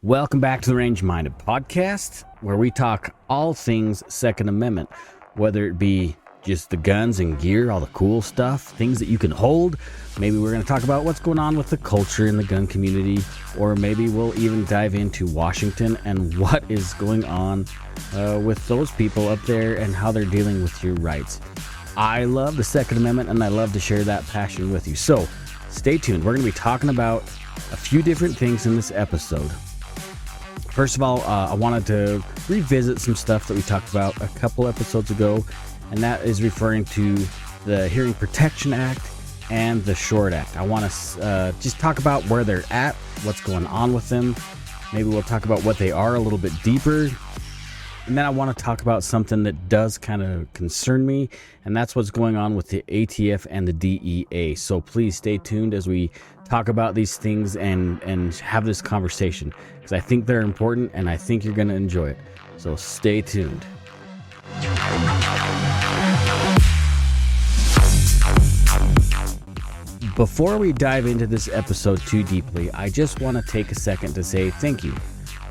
Welcome back to the Range Minded podcast, where we talk all things Second Amendment, whether it be just the guns and gear, all the cool stuff, things that you can hold. Maybe we're going to talk about what's going on with the culture in the gun community, or maybe we'll even dive into Washington and what is going on with those people up there and how they're dealing with your rights. I love the Second Amendment, and I love to share that passion with you. So stay tuned. We're going to be talking about a few different things in this episode. First of all, I wanted to revisit some stuff that we talked about a couple episodes ago, and that is referring to the Hearing Protection Act and the Short Act. I want to just talk about where they're at, what's going on with them. Maybe we'll talk about what they are a little bit deeper. And then I want to talk about something that does kind of concern me, and that's what's going on with the ATF and the DEA. So please stay tuned as we talk about these things and have this conversation, because I think they're important and I think you're going to enjoy it. So stay tuned. Before we dive into this episode too deeply, I just want to take a second to say thank you.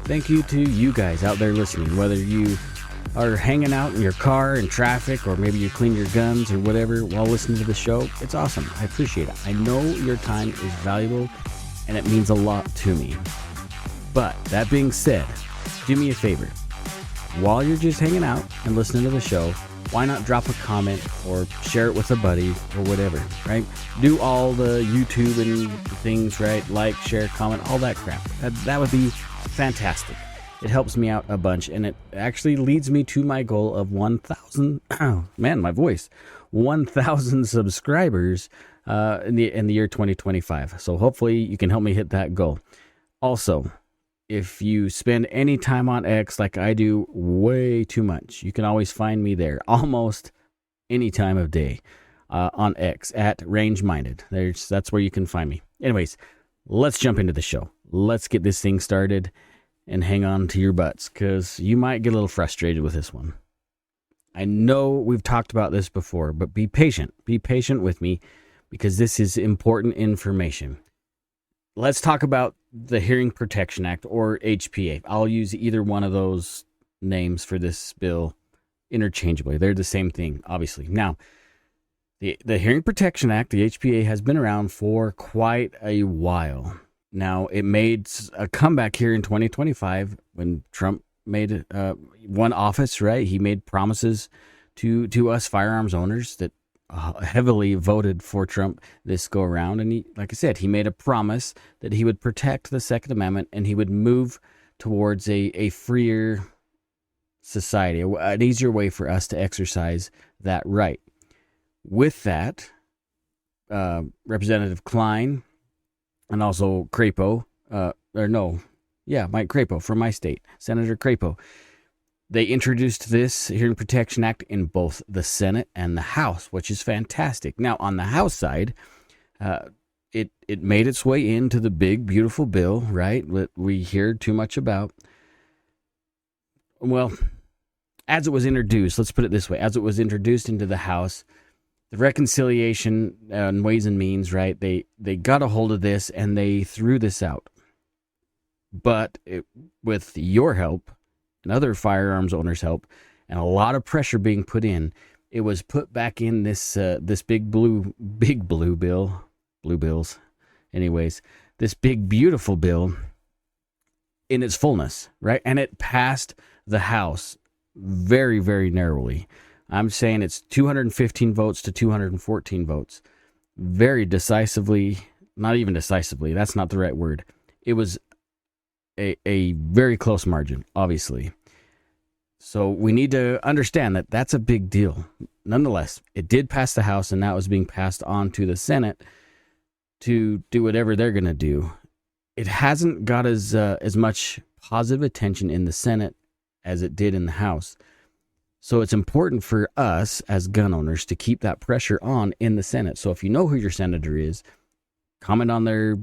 Thank you to you guys out there listening, whether you are hanging out in your car in traffic, or maybe you clean your guns or whatever while listening to the show. It's awesome. I appreciate it. I know your time is valuable and it means a lot to me. But that being said, do me a favor. While you're just hanging out and listening to the show, why not drop a comment or share it with a buddy or whatever, right? Do all the YouTube and things, right? Like, share, comment, all that crap. That would be fantastic. It helps me out a bunch, and it actually leads me to my goal of 1,000. Oh man, my voice! 1,000 subscribers in the year 2025. So hopefully you can help me hit that goal. Also, if you spend any time on X like I do, way too much, you can always find me there almost any time of day on X at Range Minded. That's where you can find me. Anyways, let's jump into the show. Let's get this thing started, and hang on to your butts, because you might get a little frustrated with this one. I know we've talked about this before, but be patient. Be patient with me, because this is important information. Let's talk about the Hearing Protection Act, or HPA. I'll use either one of those names for this bill interchangeably. They're the same thing, obviously. Now, the Hearing Protection Act, the HPA, has been around for quite a while. Now, it made a comeback here in 2025 when Trump made one office, right? He made promises to us firearms owners that heavily voted for Trump this go around. And he, like I said, he made a promise that he would protect the Second Amendment and he would move towards a freer society, an easier way for us to exercise that right. With that, Representative Klein, and also Crapo, Mike Crapo from my state, Senator Crapo. They introduced this Hearing Protection Act in both the Senate and the House, which is fantastic. Now, on the House side, it made its way into the big, beautiful bill, right, that we hear too much about. Well, as it was introduced, let's put it this way, as it was introduced into the House, the Reconciliation and Ways and Means, right? They got a hold of this and they threw this out. But with your help and other firearms owners' help and a lot of pressure being put in, it was put back in this big blue bill, blue bills, anyways, this big beautiful bill in its fullness, right? And it passed the House very, very narrowly. I'm saying it's 215 votes to 214 votes. Very decisively, not even decisively, that's not the right word. It was a very close margin, obviously. So we need to understand that that's a big deal. Nonetheless, it did pass the House, and now it's being passed on to the Senate to do whatever they're going to do. It hasn't got as much positive attention in the Senate as it did in the House. So it's important for us as gun owners to keep that pressure on in the Senate. So if you know who your senator is, comment on their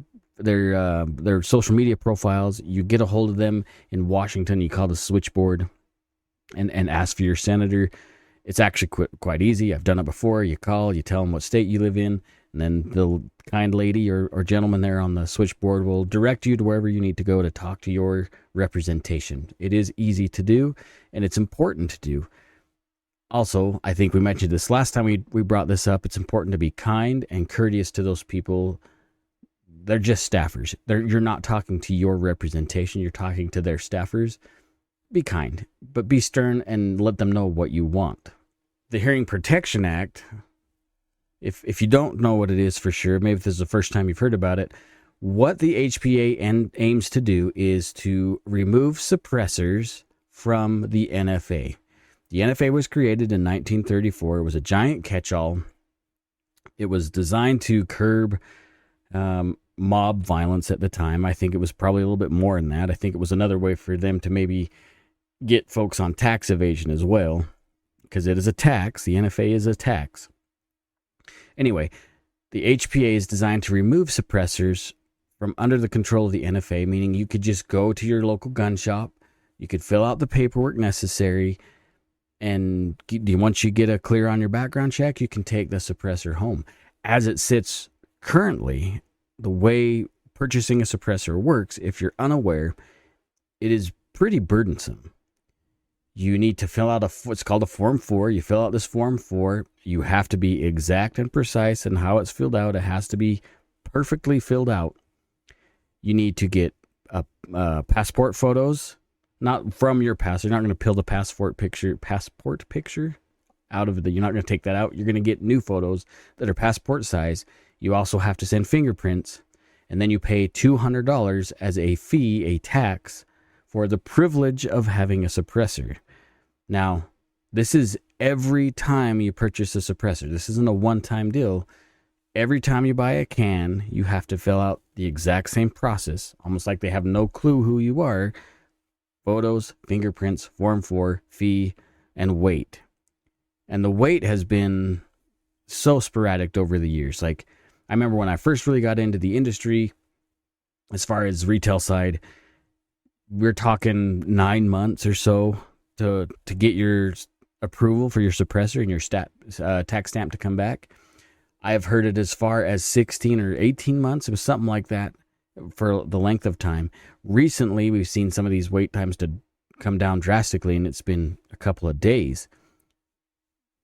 social media profiles. You get a hold of them in Washington. You call the switchboard and ask for your senator. It's actually quite easy. I've done it before. You call, you tell them what state you live in. And then the kind lady or gentleman there on the switchboard will direct you to wherever you need to go to talk to your representation. It is easy to do, and it's important to do. Also, I think we mentioned this last time we brought this up. It's important to be kind and courteous to those people. They're just staffers. You're not talking to your representation. You're talking to their staffers. Be kind, but be stern and let them know what you want. The Hearing Protection Act, if you don't know what it is for sure, maybe if this is the first time you've heard about it, what the HPA aims to do is to remove suppressors from the NFA. The NFA was created in 1934. It was a giant catch-all. It was designed to curb mob violence at the time. I think it was probably a little bit more than that. I think it was another way for them to maybe get folks on tax evasion as well, because it is a tax. The NFA is a tax. Anyway, the HPA is designed to remove suppressors from under the control of the NFA, meaning you could just go to your local gun shop, you could fill out the paperwork necessary, and once you get a clear on your background check, you can take the suppressor home. As it sits currently, the way purchasing a suppressor works, if you're unaware, it is pretty burdensome. You need to fill out what's called a Form 4. You fill out this Form 4. You have to be exact and precise in how it's filled out. It has to be perfectly filled out. You need to get passport photos. Not from your passport. You're not going to peel the passport picture out of you're not going to take that out. You're going to get new photos that are passport size. You also have to send fingerprints, and then you pay $200 as a fee, a tax, for the privilege of having a suppressor. Now, this is every time you purchase a suppressor. This isn't a one-time deal. Every time you buy a can, you have to fill out the exact same process, almost like they have no clue who you are. Photos, fingerprints, Form 4, fee, and weight. And the weight has been so sporadic over the years. Like, I remember when I first really got into the industry, as far as retail side, we're talking 9 months or so to get your approval for your suppressor and your tax stamp to come back. I have heard it as far as 16 or 18 months. It was something like that for the length of time. Recently, we've seen some of these wait times to come down drastically, and it's been a couple of days.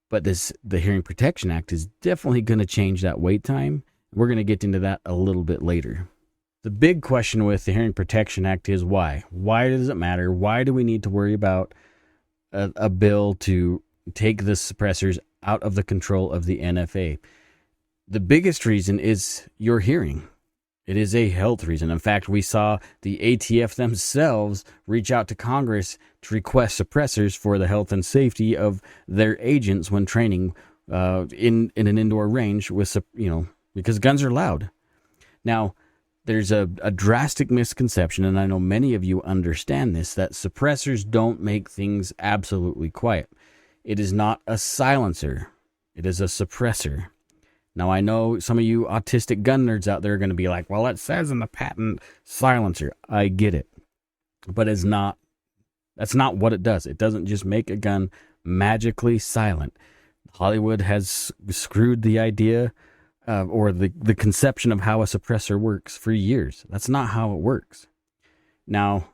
But the Hearing Protection Act is definitely going to change that wait time. We're going to get into that a little bit later. The big question with the Hearing Protection Act is why? Why does it matter? Why do we need to worry about a bill to take the suppressors out of the control of the NFA? The biggest reason is your hearing. It is a health reason. In fact, we saw the ATF themselves reach out to Congress to request suppressors for the health and safety of their agents when training in an indoor range because guns are loud. Now, there's a drastic misconception, and I know many of you understand this, that suppressors don't make things absolutely quiet. It is not a silencer. It is a suppressor. Now, I know some of you autistic gun nerds out there are going to be like, well, it says in the patent silencer. I get it. But that's not what it does. It doesn't just make a gun magically silent. Hollywood has screwed the idea or the conception of how a suppressor works for years. That's not how it works. Now,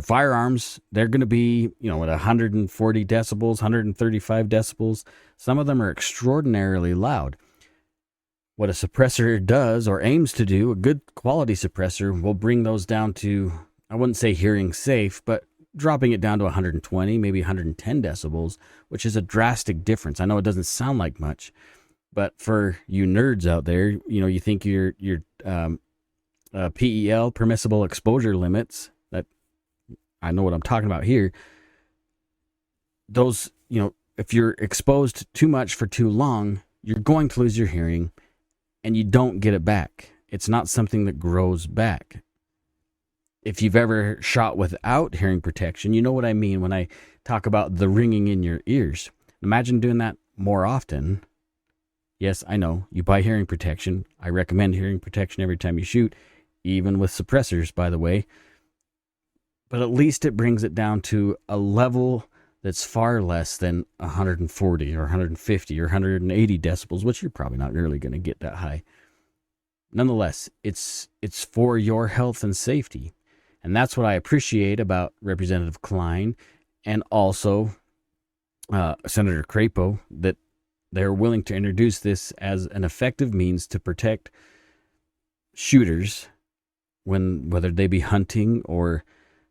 firearms, they're going to be, at 140 decibels, 135 decibels. Some of them are extraordinarily loud. What a suppressor does or aims to do, a good quality suppressor, will bring those down to, I wouldn't say hearing safe, but dropping it down to 120, maybe 110 decibels, which is a drastic difference. I know it doesn't sound like much, but for you nerds out there, you think your PEL, permissible exposure limits, that I know what I'm talking about here. Those, if you're exposed too much for too long, you're going to lose your hearing and you don't get it back. It's not something that grows back. If you've ever shot without hearing protection, you know what I mean when I talk about the ringing in your ears. Imagine doing that more often. Yes, I know, you buy hearing protection. I recommend hearing protection every time you shoot, even with suppressors, by the way. But at least it brings it down to a level that's far less than 140 or 150 or 180 decibels, which you're probably not really going to get that high. Nonetheless, it's for your health and safety. And that's what I appreciate about Representative Klein and also Senator Crapo, that they're willing to introduce this as an effective means to protect shooters, whether they be hunting or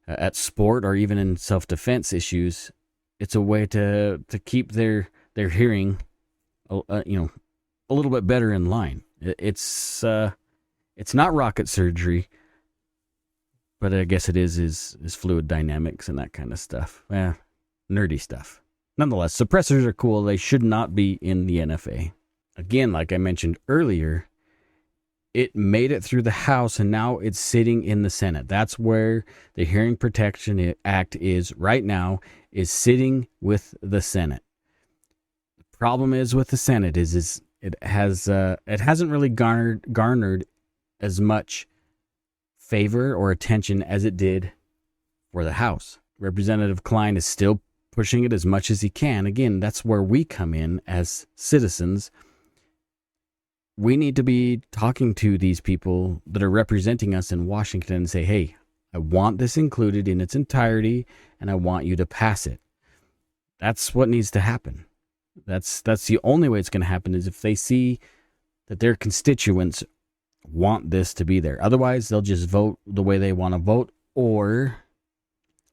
at sport or even in self-defense issues. It's a way to keep their hearing, a little bit better in line. It's not rocket surgery, but I guess it is fluid dynamics and that kind of stuff. Nerdy stuff. Nonetheless, suppressors are cool. They should not be in the NFA. Again, like I mentioned earlier, it made it through the House and now it's sitting in the Senate. That's where the Hearing Protection Act is right now, is sitting with the Senate. The problem is with the Senate is it hasn't really garnered as much favor or attention as it did for the House. Representative Klein is still pushing it as much as he can. Again, that's where we come in as citizens. We need to be talking to these people that are representing us in Washington and say, hey, I want this included in its entirety and I want you to pass it. That's what needs to happen. That's the only way it's going to happen, is if they see that their constituents want this to be there. Otherwise, they'll just vote the way they want to vote, or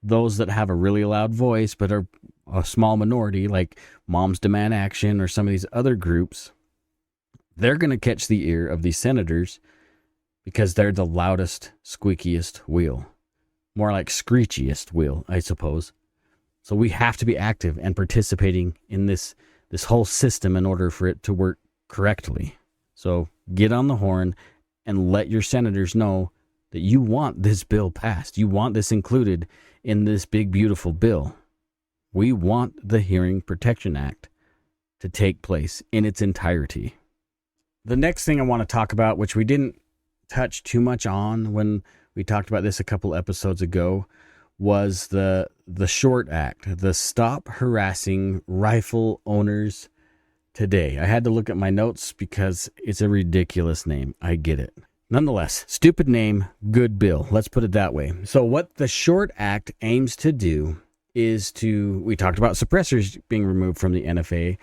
those that have a really loud voice but are a small minority, like Moms Demand Action or some of these other groups, they're going to catch the ear of these senators because they're the loudest, squeakiest wheel. More like screechiest wheel, I suppose. So we have to be active and participating in this whole system in order for it to work correctly. So get on the horn and let your senators know that you want this bill passed. You want this included in this big, beautiful bill. We want the Hearing Protection Act to take place in its entirety. The next thing I want to talk about, which we didn't touch too much on when we talked about this a couple episodes ago, was the SHORT Act, the Stop Harassing Rifle Owners Today. I had to look at my notes because it's a ridiculous name. I get it. Nonetheless, stupid name, good bill. Let's put it that way. So what the SHORT Act aims to do is we talked about suppressors being removed from the NFA,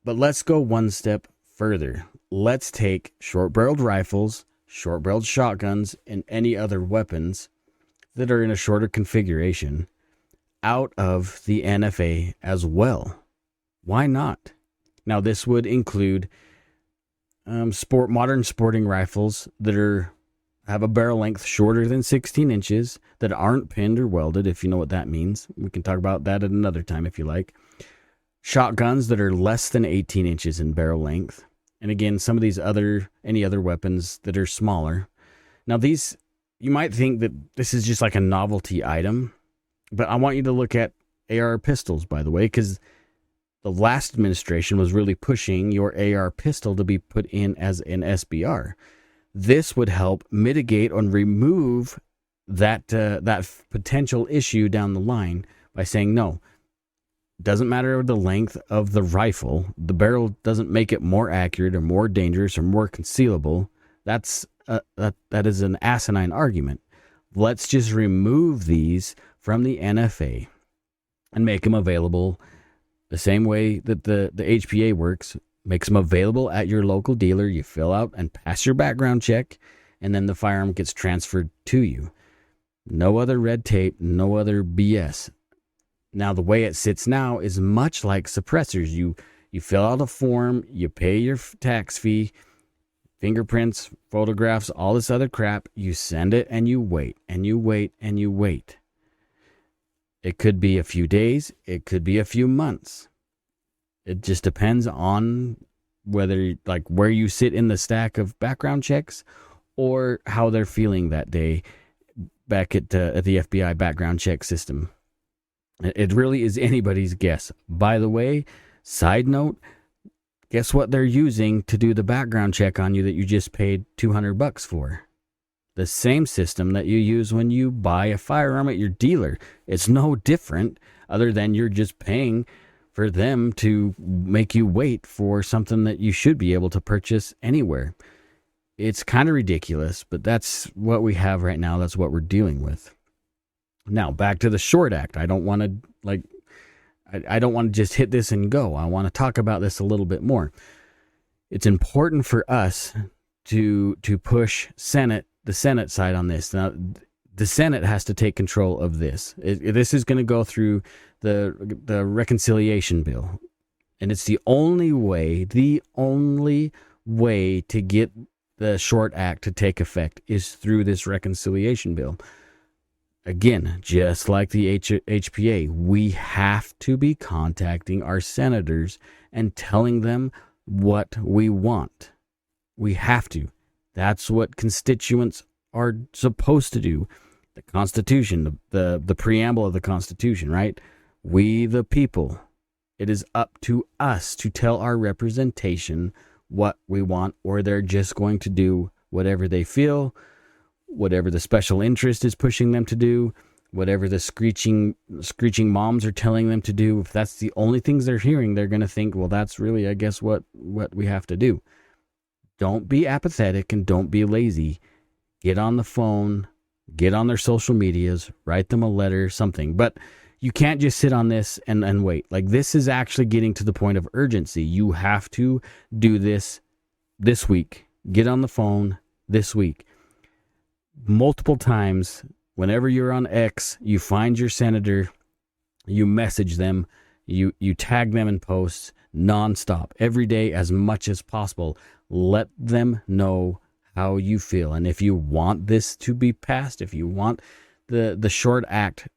but let's go one step further. Let's take short-barreled rifles, short-barreled shotguns, and any other weapons that are in a shorter configuration out of the NFA as well. Why not? Now, this would include modern sporting rifles that have a barrel length shorter than 16 inches, that aren't pinned or welded, if you know what that means. We can talk about that at another time if you like. Shotguns that are less than 18 inches in barrel length. And again, some of these any other weapons that are smaller. Now, these, you might think that this is just like a novelty item, but I want you to look at AR pistols, by the way, because the last administration was really pushing your AR pistol to be put in as an SBR. This would help mitigate and remove that potential issue down the line by saying, no, doesn't matter the length of the rifle. The barrel doesn't make it more accurate or more dangerous or more concealable. That is an asinine argument. Let's just remove these from the NFA and make them available the same way that the HPA works. Makes them available at your local dealer. You fill out and pass your background check, and then the firearm gets transferred to you. No other red tape, no other BS. Now, the way it sits now is much like suppressors. You fill out a form, you pay your tax fee, fingerprints, photographs, all this other crap. You send it and you wait, and you wait, and you wait. It could be a few days. It could be a few months. It just depends on whether, like, where you sit in the stack of background checks or how they're feeling that day back at the FBI background check system. It really is anybody's guess. By the way, side note, guess what they're using to do the background check on you that you just paid $200 for? The same system that you use when you buy a firearm at your dealer. It's no different. other than you're just paying for them to make you wait for something that you should be able to purchase anywhere. It's kind of ridiculous, but that's what we have right now. That's what we're dealing with. Now, back to the Short Act. I don't want to just hit this and go. I want to talk about this a little bit more. It's important for us to push the Senate side on this. Now, the Senate has to take control of this. This is going to go through the reconciliation bill, and it's the only way to get the Short Act to take effect is through this reconciliation bill. Again, just like the HPA, we have to be contacting our senators and telling them what we want. We have to. That's what constituents are supposed to do. The Constitution, the preamble of the Constitution, right? We the people. It is up to us to tell our representation what we want, or they're just going to do whatever they feel, whatever the special interest is pushing them to do, whatever the screeching moms are telling them to do. If that's the only things they're hearing, they're going to think, well, that's really, I guess, what we have to do. Don't be apathetic and don't be lazy. Get on the phone, get on their social medias, write them a letter, something. But you can't just sit on this and wait. Like, this is actually getting to the point of urgency. You have to do this week. Get on the phone this week. Multiple times, whenever you're on X, you find your senator, you message them, you tag them in posts nonstop, every day as much as possible. Let them know how you feel. And if you want this to be passed, if you want the Short Act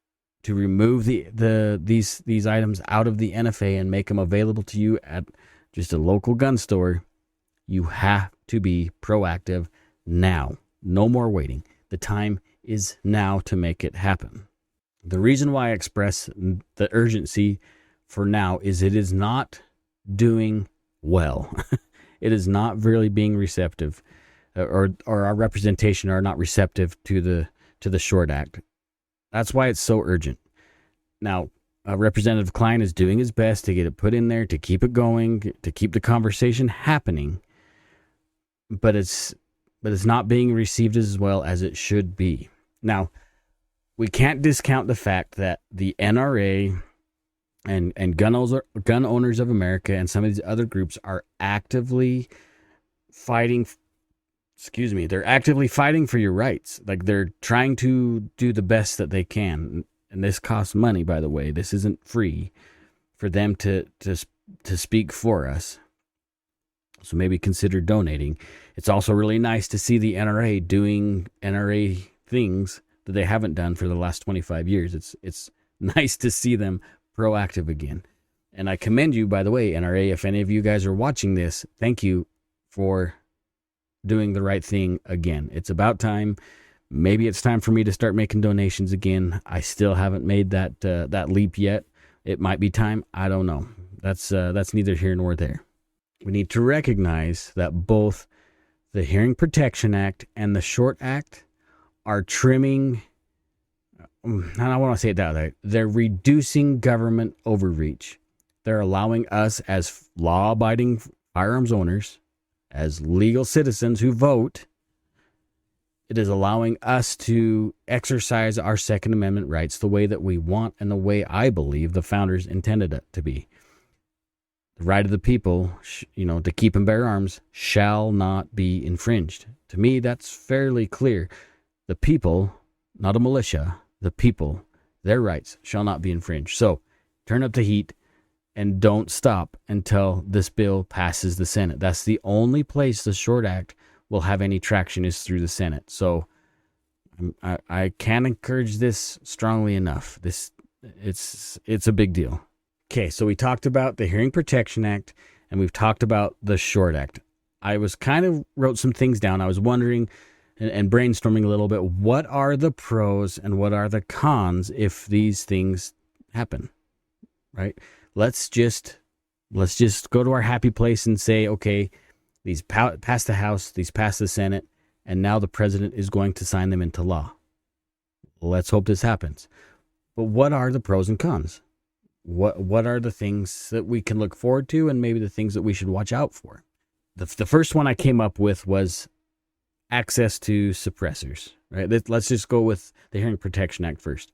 to remove these items out of the NFA and make them available to you at just a local gun store, you have to be proactive now. No more waiting. The time is now to make it happen. The reason why I express the urgency for now is it is not doing well. It is not really being receptive, or our representation are not receptive to the Short Act. That's why it's so urgent. Now, Representative Klein is doing his best to get it put in there, to keep it going, to keep the conversation happening, but it's not being received as well as it should be. Now, we can't discount the fact that the NRA and gun owners of America and some of these other groups are actively fighting. They're actively fighting for your rights. Like, they're trying to do the best that they can. And this costs money, by the way. This isn't free for them to speak for us. So maybe consider donating. It's also really nice to see the NRA doing NRA things that they haven't done for the last 25 years. It's nice to see them proactive again. And I commend you, by the way, NRA, if any of you guys are watching this, thank you for doing the right thing again. It's about time. Maybe it's time for me to start making donations again. I still haven't made that leap yet. It might be time. I don't know. That's neither here nor there. We need to recognize that both the Hearing Protection Act and the Short Act are trimming. I don't want to say it that way. They're reducing government overreach. They're allowing us as law-abiding firearms owners, as legal citizens who vote, it is allowing us to exercise our Second Amendment rights the way that we want and the way I believe the founders intended it to be. The right of the people, to keep and bear arms shall not be infringed. To me, that's fairly clear. The people, not a militia, the people, their rights shall not be infringed. So turn up the heat and don't stop until this bill passes the Senate. That's the only place the Short Act will have any traction, is through the Senate. So I can't encourage this strongly enough. It's a big deal. Okay, so we talked about the Hearing Protection Act and we've talked about the Short Act. I was wrote some things down. I was wondering and brainstorming a little bit, what are the pros and what are the cons if these things happen, right? Let's just go to our happy place and say, okay, these pass the House, these pass the Senate, and now the president is going to sign them into law. Let's hope this happens. But what are the pros and cons? What are the things that we can look forward to, and maybe the things that we should watch out for? The first one I came up with was access to suppressors, right? Let's just go with the Hearing Protection Act first.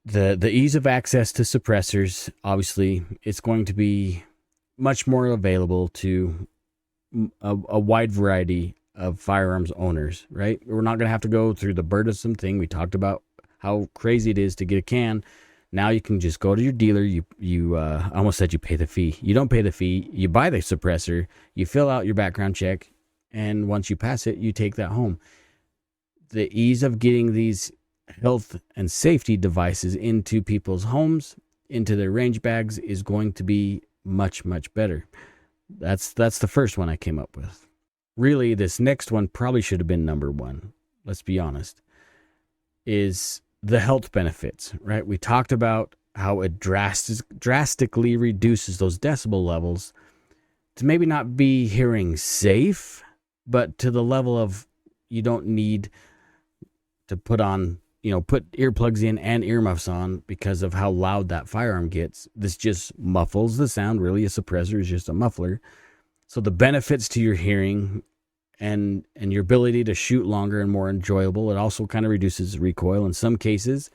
The ease of access to suppressors, obviously, it's going to be much more available to a wide variety of firearms owners, right? We're not going to have to go through the burdensome thing. We talked about how crazy it is to get a can. Now you can just go to your dealer. You I almost said you pay the fee. You don't pay the fee. You buy the suppressor. You fill out your background check. And once you pass it, you take that home. The ease of getting these health and safety devices into people's homes, into their range bags, is going to be much, much better. That's the first one I came up with. Really, this next one probably should have been number one. Let's be honest. Is the health benefits, right? We talked about how it drastically reduces those decibel levels to maybe not be hearing safe, but to the level of you don't need to put earplugs in and earmuffs on because of how loud that firearm gets. This just muffles the sound. Really, a suppressor is just a muffler. So the benefits to your hearing and your ability to shoot longer and more enjoyable, it also kind of reduces recoil. In some cases,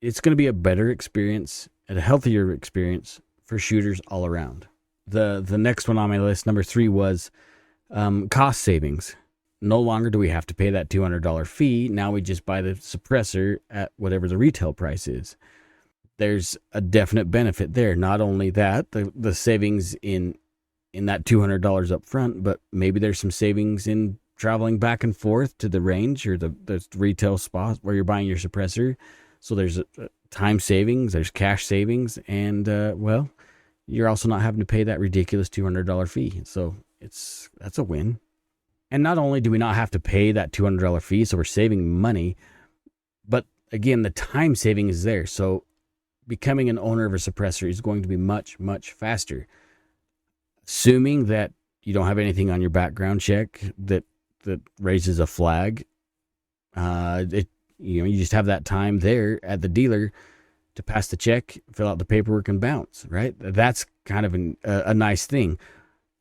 it's going to be a better experience and a healthier experience for shooters all around. The next one on my list, number 3, was cost savings. No longer do we have to pay that $200 fee. Now we just buy the suppressor at whatever the retail price is. There's a definite benefit there. Not only that, the savings in that $200 up front, but maybe there's some savings in traveling back and forth to the range or the retail spot where you're buying your suppressor. So there's time savings, there's cash savings, and you're also not having to pay that ridiculous $200 fee. So that's a win. And not only do we not have to pay that $200 fee, so we're saving money, but again, the time saving is there. So becoming an owner of a suppressor is going to be much, much faster. Assuming that you don't have anything on your background check that raises a flag, you just have that time there at the dealer to pass the check, fill out the paperwork, and bounce, right? That's kind of a nice thing.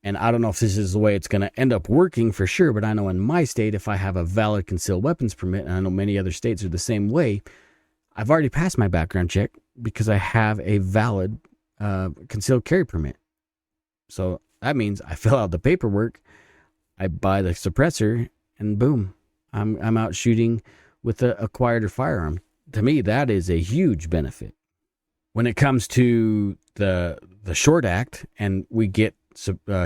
And I don't know if this is the way it's going to end up working for sure, but I know in my state, if I have a valid concealed weapons permit, and I know many other states are the same way, I've already passed my background check because I have a valid concealed carry permit. So that means I fill out the paperwork, I buy the suppressor, and boom, I'm out shooting with a quieter firearm. To me, that is a huge benefit. When it comes to the Short Act, and we get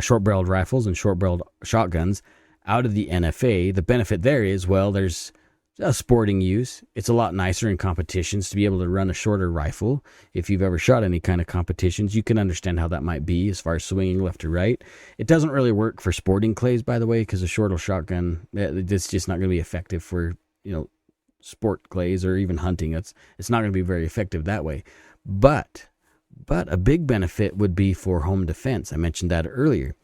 short-barreled rifles and short-barreled shotguns out of the NFA, the benefit there is, there's a sporting use. It's a lot nicer in competitions to be able to run a shorter rifle. If you've ever shot any kind of competitions, you can understand how that might be as far as swinging left to right. It doesn't really work for sporting clays, by the way, because a short shotgun, it's just not going to be effective for, sport clays or even hunting. It's not going to be very effective that way. But a big benefit would be for home defense. I mentioned that earlier.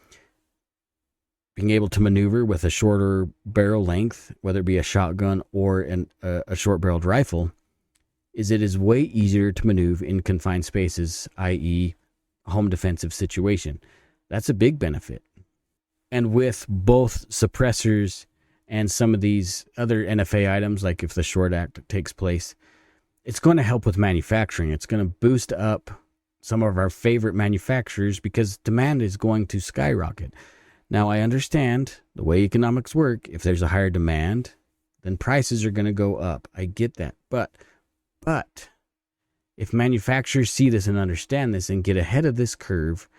Being able to maneuver with a shorter barrel length, whether it be a shotgun or a short-barreled rifle, it is way easier to maneuver in confined spaces, i.e. a home defensive situation. That's a big benefit. And with both suppressors and some of these other NFA items, like if the Short Act takes place, it's going to help with manufacturing. It's going to boost up some of our favorite manufacturers because demand is going to skyrocket. Now, I understand the way economics work. If there's a higher demand, then prices are going to go up. I get that. But if manufacturers see this and understand this and get ahead of this curve,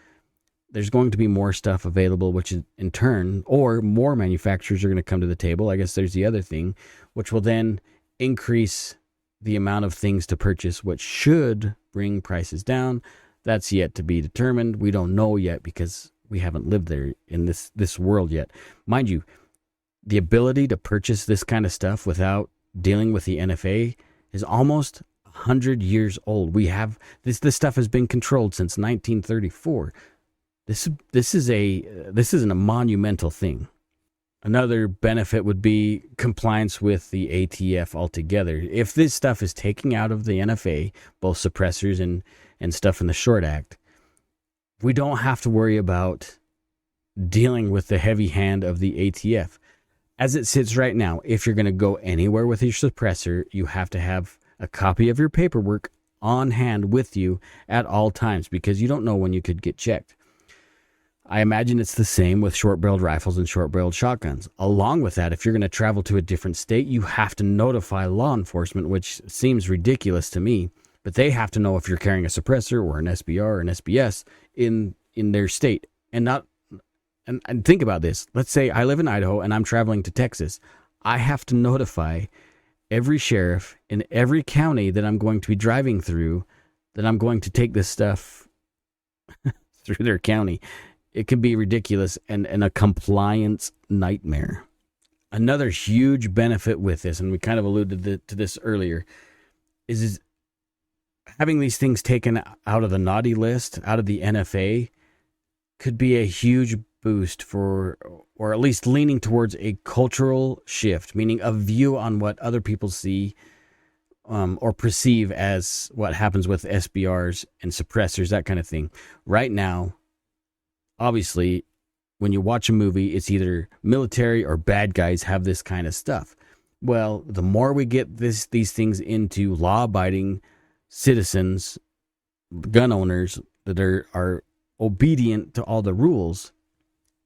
there's going to be more stuff available, which in turn, or more manufacturers are going to come to the table. I guess there's the other thing, which will then increase the amount of things to purchase, which should bring prices down. That's yet to be determined. We don't know yet because we haven't lived there in this world yet. Mind you, the ability to purchase this kind of stuff without dealing with the NFA is almost 100 years old. We have this stuff has been controlled since 1934. This isn't a monumental thing. Another benefit would be compliance with the ATF altogether. If this stuff is taken out of the NFA, both suppressors and stuff in the Short Act, we don't have to worry about dealing with the heavy hand of the ATF. As it sits right now, if you're going to go anywhere with your suppressor, you have to have a copy of your paperwork on hand with you at all times because you don't know when you could get checked. I imagine it's the same with short-barreled rifles and short-barreled shotguns. Along with that, if you're going to travel to a different state, you have to notify law enforcement, which seems ridiculous to me, but they have to know if you're carrying a suppressor or an SBR or an SBS in their state. And think about this. Let's say I live in Idaho and I'm traveling to Texas. I have to notify every sheriff in every county that I'm going to be driving through that I'm going to take this stuff through their county. It can be ridiculous and a compliance nightmare. Another huge benefit with this, and we kind of alluded to this earlier, is having these things taken out of the naughty list, out of the NFA, could be a huge boost for, or at least leaning towards a cultural shift, meaning a view on what other people see or perceive as what happens with SBRs and suppressors, that kind of thing. Right now, obviously, when you watch a movie, it's either military or bad guys have this kind of stuff. Well, the more we get these things into law-abiding citizens, gun owners that are obedient to all the rules,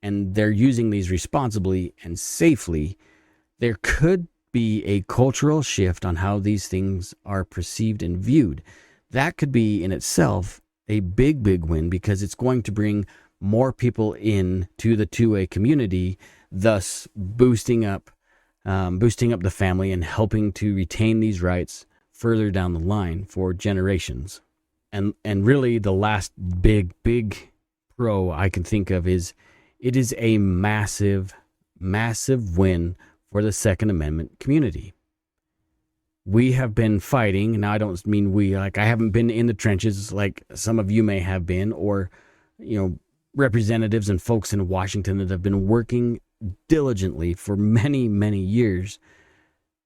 and they're using these responsibly and safely, there could be a cultural shift on how these things are perceived and viewed. That could be in itself a big, big win because it's going to bring more people in to the 2A community, thus boosting up the family and helping to retain these rights further down the line for generations. And really the last big pro I can think of is it is a massive, massive win for the Second Amendment community. We have been fighting, now I don't mean we, like I haven't been in the trenches like some of you may have been, or, representatives and folks in Washington that have been working diligently for many, many years.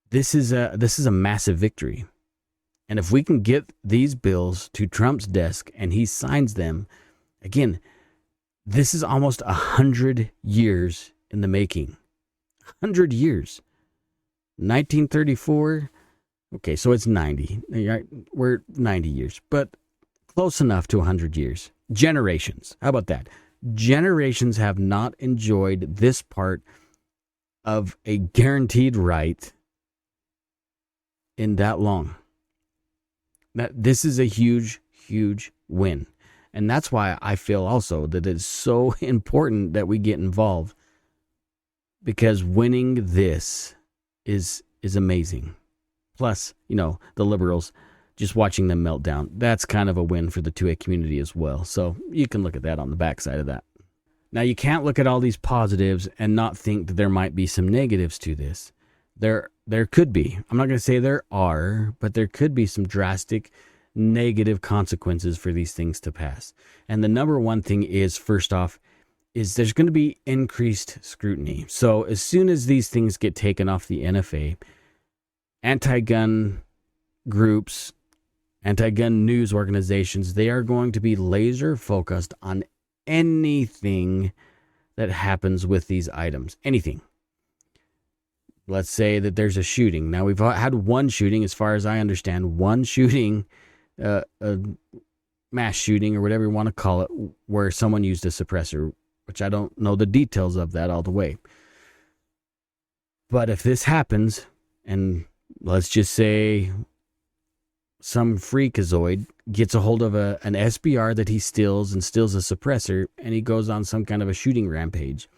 This is a massive victory. And if we can get these bills to Trump's desk and he signs them, again, this is almost 100 years in the making. 100 years. 1934. Okay, so it's 90. We're 90 years, but close enough to 100 years. Generations. How about that? Generations have not enjoyed this part of a guaranteed right in that long. This is a huge, huge win. And that's why I feel also that it's so important that we get involved, because winning this is amazing. Plus, the liberals, just watching them melt down, that's kind of a win for the 2A community as well. So you can look at that on the backside of that. Now, you can't look at all these positives and not think that there might be some negatives to this. There could be. I'm not going to say there are, but there could be some drastic negative consequences for these things to pass. And the number one thing is, first off, is there's going to be increased scrutiny. So as soon as these things get taken off the NFA, anti-gun groups, anti-gun news organizations, they are going to be laser focused on anything that happens with these items. Anything. Let's say that there's a shooting. Now, we've had one shooting, as far as I understand, one shooting, a mass shooting or whatever you want to call it, where someone used a suppressor, which I don't know the details of that all the way. But if this happens, and let's just say some freakazoid gets a hold of an SBR that he steals a suppressor, and he goes on some kind of a shooting rampage,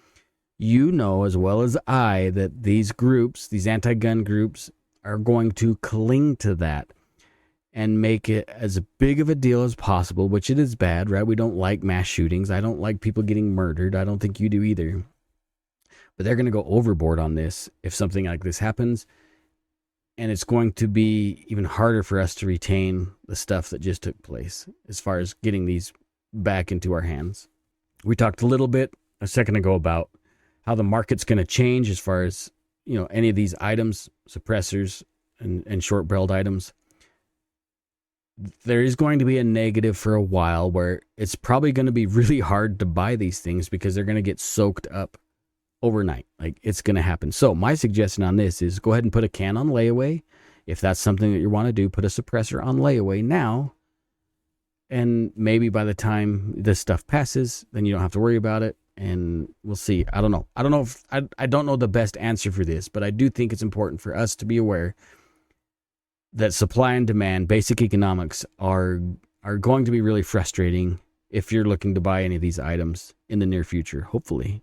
you know as well as I that these groups, these anti-gun groups, are going to cling to that and make it as big of a deal as possible, which it is bad, right? We don't like mass shootings. I don't like people getting murdered. I don't think you do either. But they're going to go overboard on this if something like this happens. And it's going to be even harder for us to retain the stuff that just took place as far as getting these back into our hands. We talked a little bit a second ago about how the market's going to change as far as, any of these items, suppressors and short-barreled items. There is going to be a negative for a while where it's probably going to be really hard to buy these things because they're going to get soaked up overnight. Like, it's going to happen. So my suggestion on this is go ahead and put a can on layaway. If that's something that you want to do, put a suppressor on layaway now. And maybe by the time this stuff passes, then you don't have to worry about it. And we'll see. I don't know. I don't know the best answer for this, but I do think it's important for us to be aware that supply and demand, basic economics, are going to be really frustrating if you're looking to buy any of these items in the near future. Hopefully.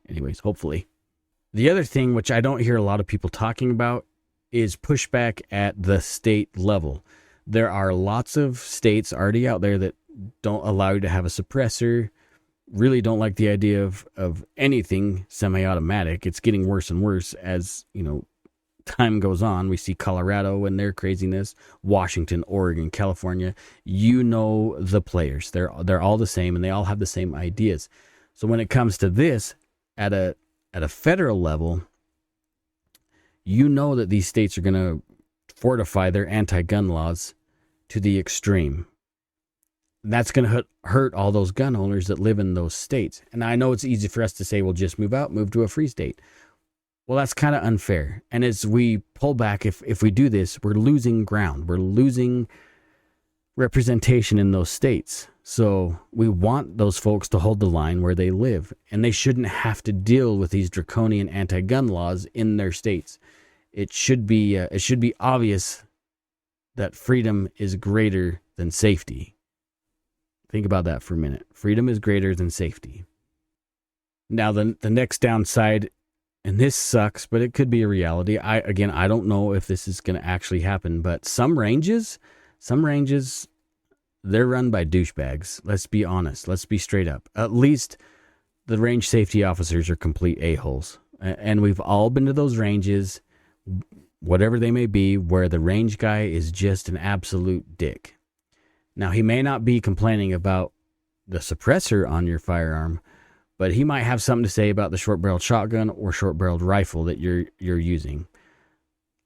The other thing, which I don't hear a lot of people talking about, is pushback at the state level. There are lots of states already out there that don't allow you to have a suppressor, really don't like the idea of anything semi-automatic. It's getting worse and worse as, time goes on. We see Colorado and their craziness, Washington, Oregon, California. The players. They're all the same, and they all have the same ideas. So when it comes to this, at a federal level, that these states are going to fortify their anti-gun laws to the extreme. That's going to hurt all those gun owners that live in those states. And I know it's easy for us to say, well, just move to a free state. Well, that's kind of unfair. And as we pull back, if we do this, we're losing ground. We're losing representation in those states. So we want those folks to hold the line where they live. And they shouldn't have to deal with these draconian anti-gun laws in their states. It should be obvious that freedom is greater than safety. Think about that for a minute. Freedom is greater than safety. Now, the next downside, and this sucks, but it could be a reality. I don't know if this is going to actually happen, but some ranges, they're run by douchebags. Let's be honest. Let's be straight up. At least the range safety officers are complete a-holes. And we've all been to those ranges, whatever they may be, where the range guy is just an absolute dick. Now, he may not be complaining about the suppressor on your firearm, but he might have something to say about the short-barreled shotgun or short-barreled rifle that you're using.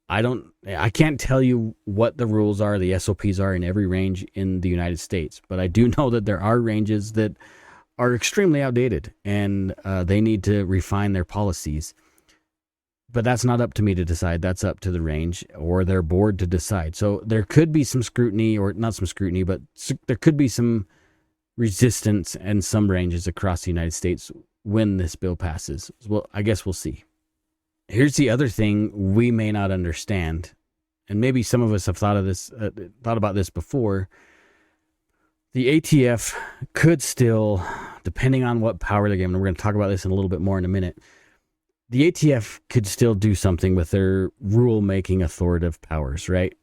I can't tell you what the rules are, the SOPs are in every range in the United States, but I do know that there are ranges that are extremely outdated, and they need to refine their policies. But that's not up to me to decide. That's up to the range or their board to decide. So there could be some scrutiny, or not some scrutiny, but there could be some resistance in some ranges across the United States when this bill passes. Well, I guess we'll see. Here's the other thing we may not understand, and maybe some of us have thought about this before. The ATF could still, depending on what power they're given, and we're going to talk about this in a little bit more in a minute, the ATF could still do something with their rule-making authoritative powers, right?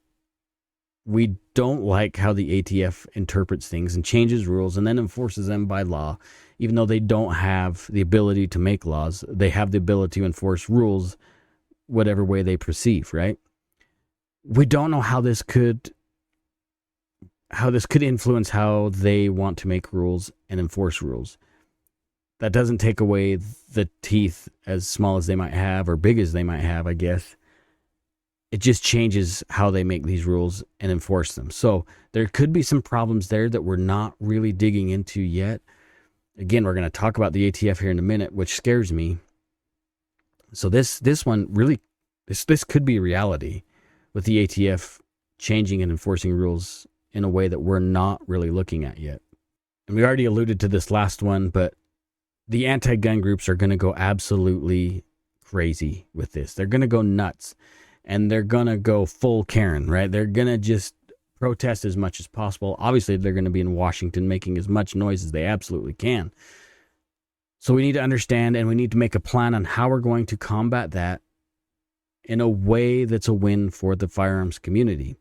We don't like how the ATF interprets things and changes rules and then enforces them by law. Even though they don't have the ability to make laws, they have the ability to enforce rules whatever way they perceive, right? We don't know how this could influence how they want to make rules and enforce rules. That doesn't take away the teeth as small as they might have or big as they might have, I guess. It just changes how they make these rules and enforce them. So there could be some problems there that we're not really digging into yet. Again, we're going to talk about the ATF here in a minute, which scares me. So this one really, this could be a reality with the ATF changing and enforcing rules in a way that we're not really looking at yet. And we already alluded to this last one, but the anti-gun groups are going to go absolutely crazy with this. They're going to go nuts, and they're going to go full Karen, right? They're going to just protest as much as possible. Obviously, they're going to be in Washington making as much noise as they absolutely can. So we need to understand, and we need to make a plan on how we're going to combat that in a way that's a win for the firearms community.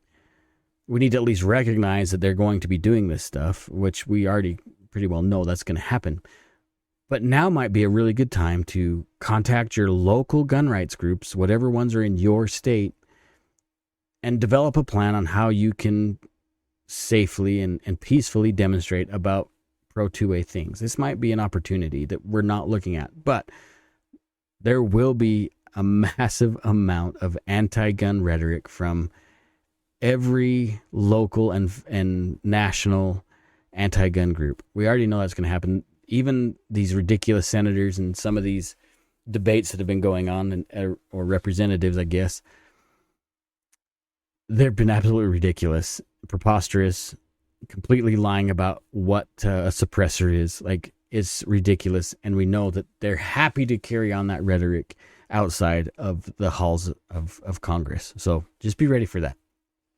We need to at least recognize that they're going to be doing this stuff, which we already pretty well know that's going to happen. But now might be a really good time to contact your local gun rights groups, whatever ones are in your state, and develop a plan on how you can safely and peacefully demonstrate about pro 2A things. This might be an opportunity that we're not looking at, but there will be a massive amount of anti-gun rhetoric from every local and national anti-gun group. We already know that's going to happen. Even these ridiculous senators and some of these debates that have been going on, or representatives, I guess, they've been absolutely ridiculous, preposterous, completely lying about what a suppressor is. Like, it's ridiculous, and we know that they're happy to carry on that rhetoric outside of the halls of Congress. So just be ready for that.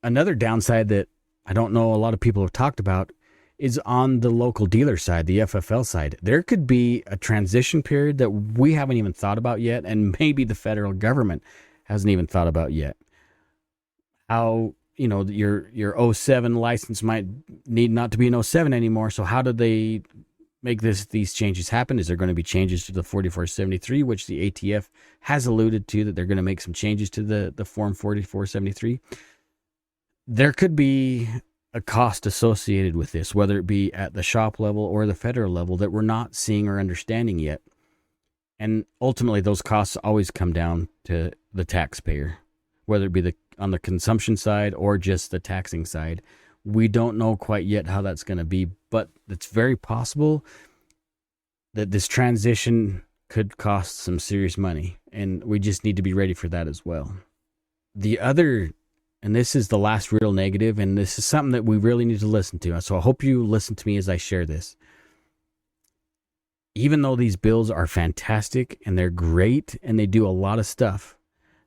Another downside that I don't know a lot of people have talked about is on the local dealer side, the FFL side. There could be a transition period that we haven't even thought about yet, and maybe the federal government hasn't even thought about yet. How, your 07 license might need not to be an 07 anymore. So how do they make these changes happen? Is there going to be changes to the 4473, which the ATF has alluded to, that they're going to make some changes to the Form 4473? There could be a cost associated with this, whether it be at the shop level or the federal level, that we're not seeing or understanding yet. And ultimately, those costs always come down to the taxpayer, whether it be on the consumption side or just the taxing side. We don't know quite yet how that's going to be, but it's very possible that this transition could cost some serious money, and we just need to be ready for that as well. The other, and this is the last real negative, and this is something that we really need to listen to, so I hope you listen to me as I share this. Even though these bills are fantastic and they're great and they do a lot of stuff,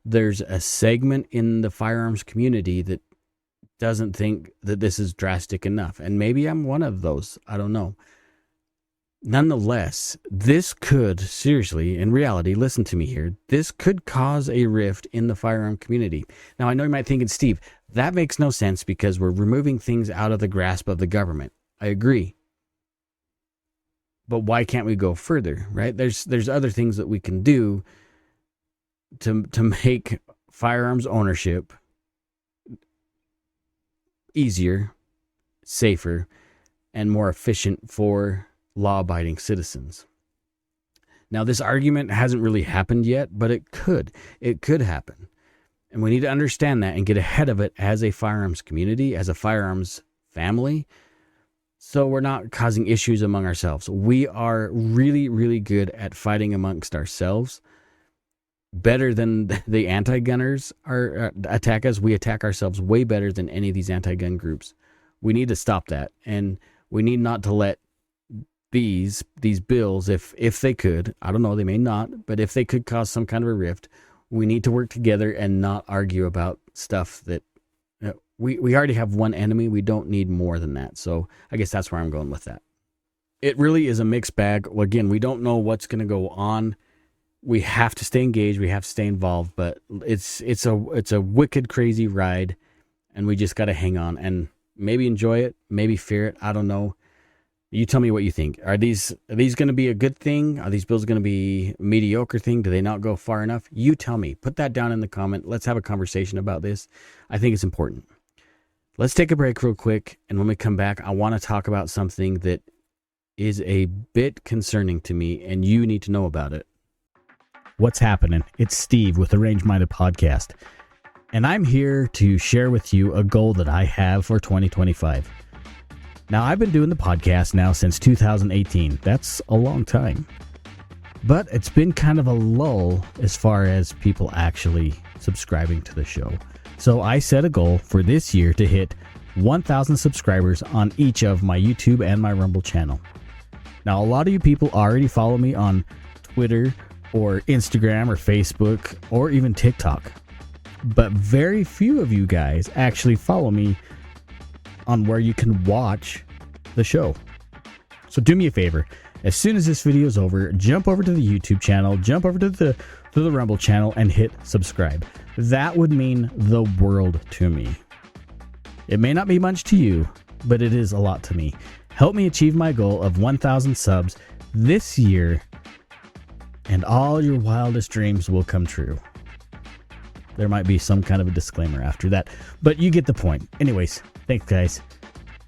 there's a segment in the firearms community that doesn't think that this is drastic enough. And maybe I'm one of those. I don't know. Nonetheless, this could, seriously, in reality, listen to me here, this could cause a rift in the firearm community. Now, I know you might think, Steve, that makes no sense because we're removing things out of the grasp of the government. I agree. But why can't we go further, right? There's other things that we can do to make firearms ownership easier, safer, and more efficient for law-abiding citizens. Now, this argument hasn't really happened yet, but it could. It could happen. And we need to understand that and get ahead of it as a firearms community, as a firearms family, so we're not causing issues among ourselves. We are really, really good at fighting amongst ourselves. Better than the anti-gunners attack us. We attack ourselves way better than any of these anti-gun groups. We need to stop that. And we need not to let these bills, if they could, I don't know, they may not, but if they could cause some kind of a rift, we need to work together and not argue about stuff that we already have one enemy. We don't need more than that. So I guess that's where I'm going with that. It really is a mixed bag. Well, again, we don't know what's going to go on. We have to stay engaged. We have to stay involved, but it's a wicked crazy ride, and we just got to hang on and maybe enjoy it, maybe fear it. I don't know. You tell me what you think. Are these going to be a good thing? Are these bills going to be a mediocre thing? Do they not go far enough? You tell me. Put that down in the comment. Let's have a conversation about this. I think it's important. Let's take a break real quick, and when we come back, I want to talk about something that is a bit concerning to me, and you need to know about it. What's happening? It's Steve with the Range Minded Podcast, and I'm here to share with you a goal that I have for 2025. Now, I've been doing the podcast now since 2018. That's a long time. But it's been kind of a lull as far as people actually subscribing to the show. So I set a goal for this year to hit 1,000 subscribers on each of my YouTube and my Rumble channel. Now, a lot of you people already follow me on Twitter or Instagram or Facebook or even TikTok. But very few of you guys actually follow me on where you can watch the show. So do me a favor. As soon as this video is over, jump over to the YouTube channel, jump over to the Rumble channel, and hit subscribe. That would mean the world to me. It may not be much to you, but it is a lot to me. Help me achieve my goal of 1,000 subs this year, and all your wildest dreams will come true. There might be some kind of a disclaimer after that, but you get the point. Anyways, thanks, guys.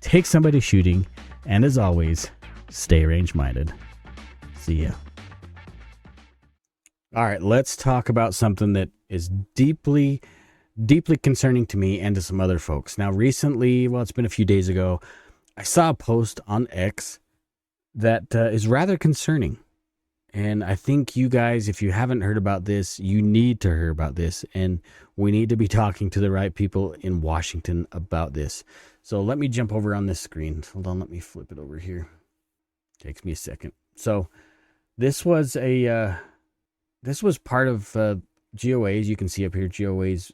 Take somebody shooting, and as always, stay range-minded. See ya. All right, let's talk about something that is deeply, deeply concerning to me and to some other folks. Now, recently, well, it's been a few days ago, I saw a post on X that is rather concerning. And I think you guys, if you haven't heard about this, you need to hear about this. And we need to be talking to the right people in Washington about this. So let me jump over on this screen. Hold on, let me flip it over here. Takes me a second. So this was part of GOA's. You can see up here GOA's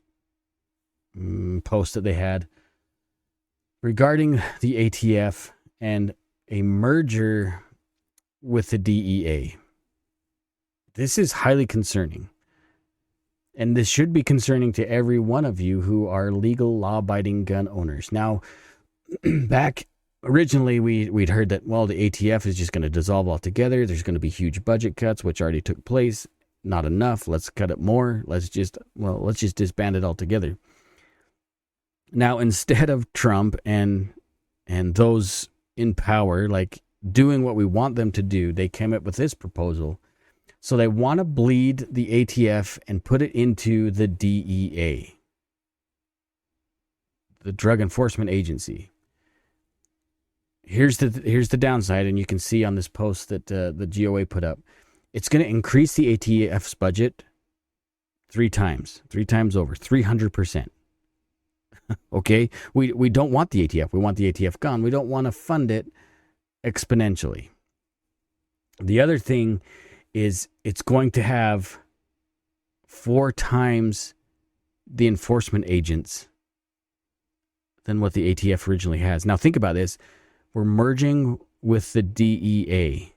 post that they had regarding the ATF and a merger with the DEA. This is highly concerning. And this should be concerning to every one of you who are legal, law-abiding gun owners. Now, back originally, we'd heard that, well, the ATF is just going to dissolve altogether. There's going to be huge budget cuts, which already took place. Not enough. Let's cut it more. Let's just disband it altogether. Now, instead of Trump and those in power, like doing what we want them to do, they came up with this proposal. So they want to bleed the ATF and put it into the DEA, the Drug Enforcement Agency. Here's the downside, and you can see on this post that the GOA put up. It's going to increase the ATF's budget three times over, 300%. Okay? We don't want the ATF. We want the ATF gone. We don't want to fund it exponentially. The other thing is it's going to have 4 times the enforcement agents than what the ATF originally has. Now think about this. We're merging with the DEA.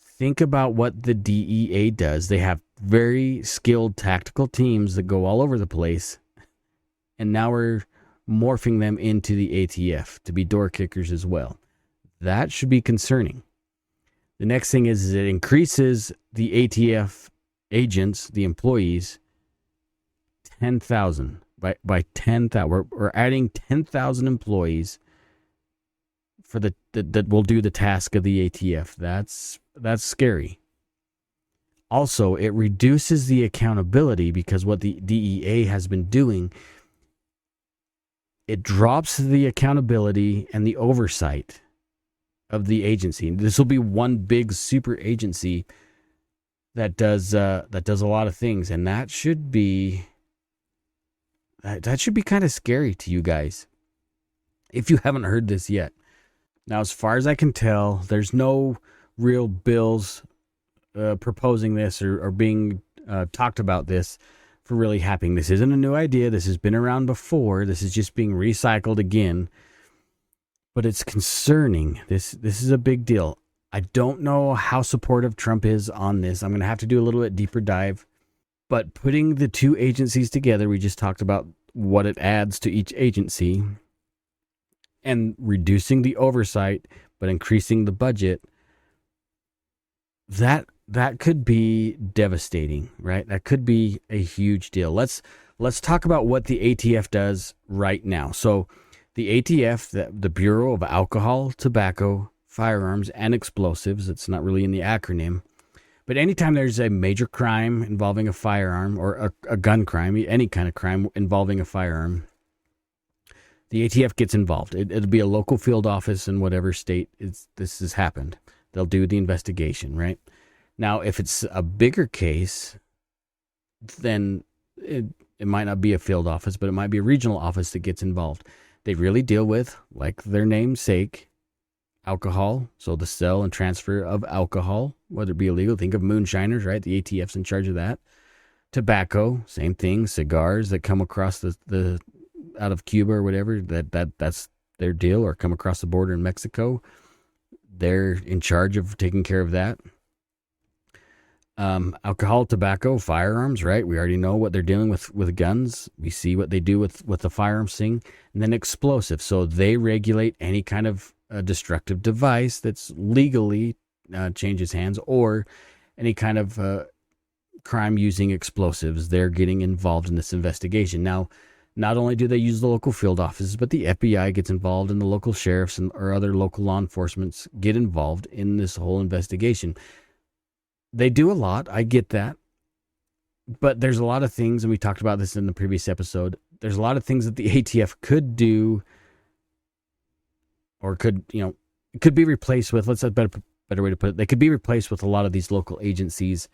Think about what the DEA does. They have very skilled tactical teams that go all over the place. And now we're morphing them into the ATF to be door kickers as well. That should be concerning. The next thing is it increases the ATF agents, the employees, 10,000 by 10,000. We're adding 10,000 employees for that will do the task of the ATF. That's scary. Also, it reduces the accountability because what the DEA has been doing, it drops the accountability and the oversight of the agency. This will be one big super agency that does a lot of things, and that should be kind of scary to you guys if you haven't heard this yet. Now, as far as I can tell, there's no real bills proposing this or being talked about this for really happening. This isn't a new idea. This has been around before. This is just being recycled again. But it's concerning. This is a big deal. I don't know how supportive Trump is on this. I'm going to have to do a little bit deeper dive. But putting the two agencies together, we just talked about what it adds to each agency, and reducing the oversight, but increasing the budget, that could be devastating, right? That could be a huge deal. Let's talk about what the ATF does right now. So the ATF, the Bureau of Alcohol, Tobacco, Firearms, and Explosives, it's not really in the acronym, but anytime there's a major crime involving a firearm or a gun crime, any kind of crime involving a firearm, the ATF gets involved. It'll be a local field office in whatever state this has happened. They'll do the investigation, right? Now, if it's a bigger case, then it might not be a field office, but it might be a regional office that gets involved. They really deal with, like their name's sake, alcohol. So the sale and transfer of alcohol, whether it be illegal, think of moonshiners, right? The ATF's in charge of that. Tobacco, same thing. Cigars that come across the out of Cuba or whatever, that's their deal, or come across the border in Mexico. They're in charge of taking care of that. Alcohol, tobacco, firearms, right? We already know what they're dealing with guns. We see what they do with the firearms thing. And then explosives. So they regulate any kind of destructive device that's legally changes hands, or any kind of crime using explosives. They're getting involved in this investigation. Now, not only do they use the local field offices, but the FBI gets involved, and the local sheriffs or other local law enforcement get involved in this whole investigation. They do a lot. I get that. But there's a lot of things, and we talked about this in the previous episode. There's a lot of things that the ATF could do or could be replaced with. Let's have a better way to put it. They could be replaced with a lot of these local agencies,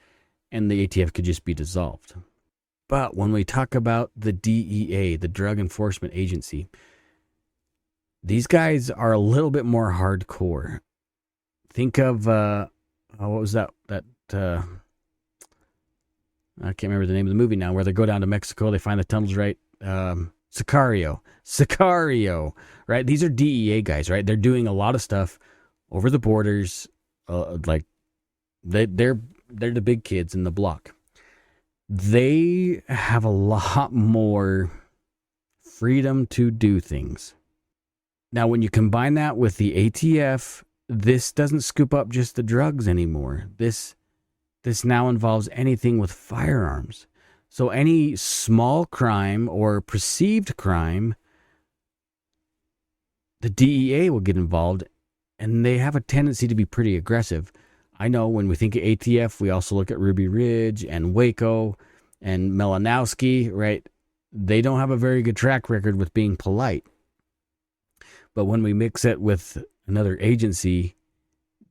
and the ATF could just be dissolved. But when we talk about the DEA, the Drug Enforcement Agency, these guys are a little bit more hardcore. Think of, what was that? I can't remember the name of the movie now, where they go down to Mexico, they find the tunnels, right? Sicario, right? These are DEA guys, right? They're doing a lot of stuff over the borders, like they're the big kids in the block. They have a lot more freedom to do things. Now, when you combine that with the ATF, this doesn't scoop up just the drugs anymore. This now involves anything with firearms. So any small crime or perceived crime, the DEA will get involved, and they have a tendency to be pretty aggressive. I know when we think of ATF, we also look at Ruby Ridge and Waco and Melanowski, right? They don't have a very good track record with being polite. But when we mix it with another agency,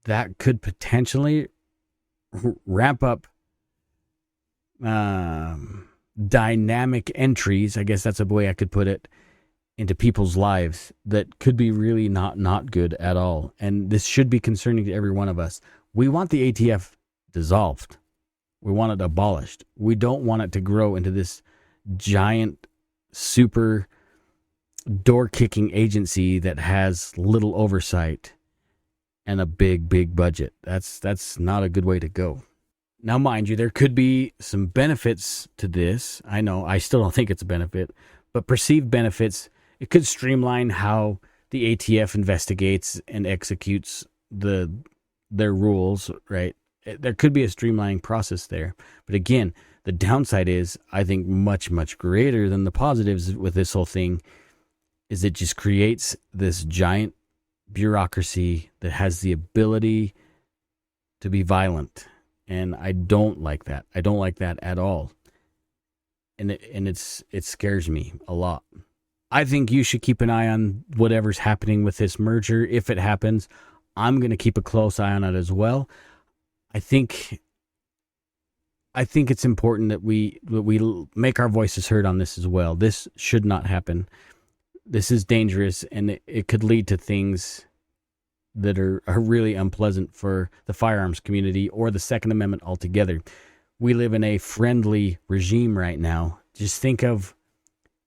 that could potentially ramp up dynamic entries, I guess that's a way I could put it, into people's lives that could be really not good at all. And this should be concerning to every one of us. We want the ATF dissolved. We want it abolished. We don't want it to grow into this giant, super door-kicking agency that has little oversight and a big budget. That's not a good way to go. Now, mind you, there could be some benefits to this. I know, I still don't think it's a benefit, but perceived benefits. It could streamline how the ATF investigates and executes their rules, right? There could be a streamlining process there. But again, the downside is, I think, much greater than the positives with this whole thing, is it just creates this giant bureaucracy that has the ability to be violent. And I don't like that. I don't like that at all. And it scares me a lot. I think you should keep an eye on whatever's happening with this merger. If it happens, I'm going to keep a close eye on it as well. I think it's important that we make our voices heard on this as well. This should not happen. This is dangerous, and it could lead to things that are really unpleasant for the firearms community or the Second Amendment altogether. We live in a friendly regime right now. Just think of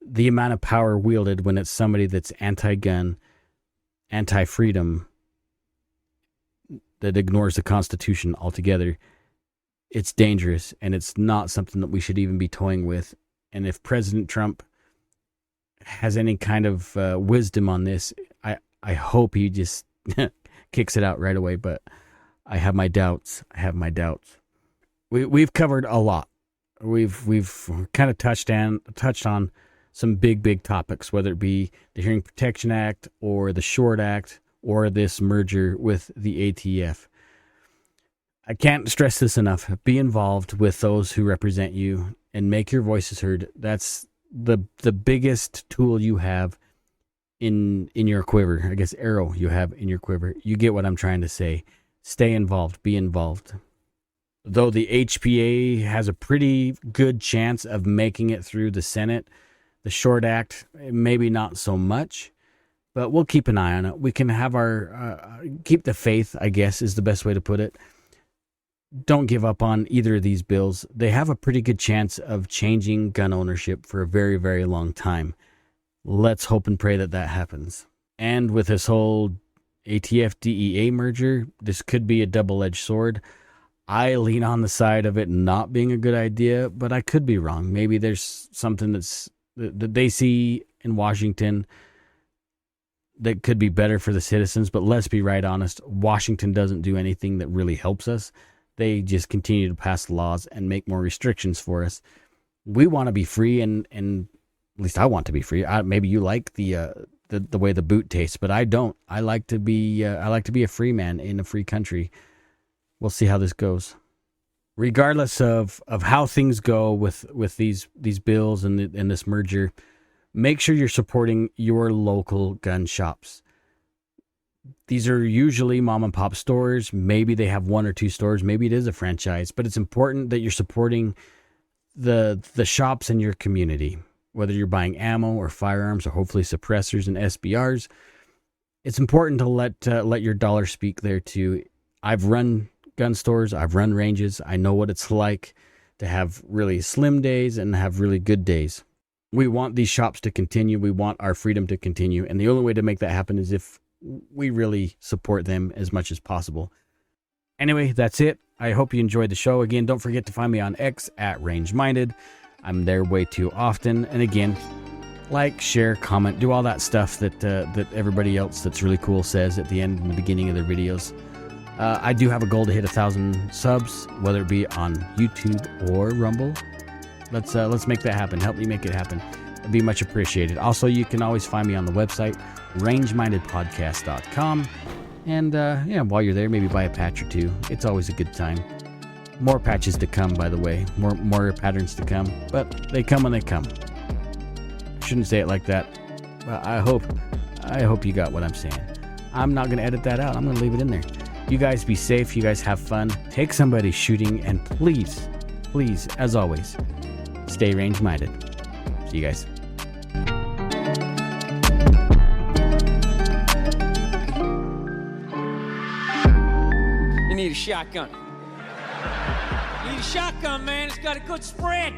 the amount of power wielded when it's somebody that's anti-gun, anti-freedom, that ignores the Constitution altogether. It's dangerous, and it's not something that we should even be toying with. And if President Trump has any kind of wisdom on this, I hope he just kicks it out right away. But I have my doubts. We've covered a lot. We've kind of touched on some big topics, whether it be the Hearing Protection Act or the Short Act or this merger with the ATF. I can't stress this enough. Be involved with those who represent you and make your voices heard. That's the biggest tool you have in your quiver. I guess arrow you have in your quiver. You get what I'm trying to say. Stay involved. Be involved. Though the HPA has a pretty good chance of making it through the Senate, the Short Act, maybe not so much, but we'll keep an eye on it. We can have keep the faith, I guess, is the best way to put it. Don't give up on either of these bills. They have a pretty good chance of changing gun ownership for a very long time. Let's hope and pray that happens. And with this whole ATF-DEA merger, this could be a double-edged sword. I lean on the side of it not being a good idea, but I could be wrong. Maybe there's something that they see in Washington that could be better for the citizens. But let's be right honest, Washington doesn't do anything that really helps us. They just continue to pass laws and make more restrictions for us. We want to be free, and at least I want to be free. Maybe you like the way the boot tastes, but I don't. I like to be a free man in a free country. We'll see how this goes. regardless of how things go with these bills and this merger, make sure you're supporting your local gun shops. These are usually mom and pop stores. Maybe they have one or two stores. Maybe it is a franchise, but it's important that you're supporting the shops in your community, whether you're buying ammo or firearms or hopefully suppressors and SBRs. It's important to let your dollar speak there too. I've run gun stores. I've run ranges. I know what it's like to have really slim days and have really good days. We want these shops to continue. We want our freedom to continue. And the only way to make that happen is if we really support them as much as possible. Anyway, that's it. I hope you enjoyed the show. Again, don't forget to find me on X at RangeMinded. I'm there way too often. And again, like, share, comment, do all that stuff that everybody else that's really cool says at the end and the beginning of their videos. I do have a goal to hit 1,000 subs, whether it be on YouTube or Rumble. Let's make that happen. Help me make it happen. It'd be much appreciated. Also, you can always find me on the website, rangemindedpodcast.com. And while you're there, maybe buy a patch or two. It's always a good time. More patches to come, by the way. More patterns to come. But they come when they come. Shouldn't say it like that. But I hope you got what I'm saying. I'm not going to edit that out. I'm going to leave it in there. You guys be safe. You guys have fun. Take somebody shooting. And please, as always, stay range-minded. See you guys. You need a shotgun. You need a shotgun, man. It's got a good spread.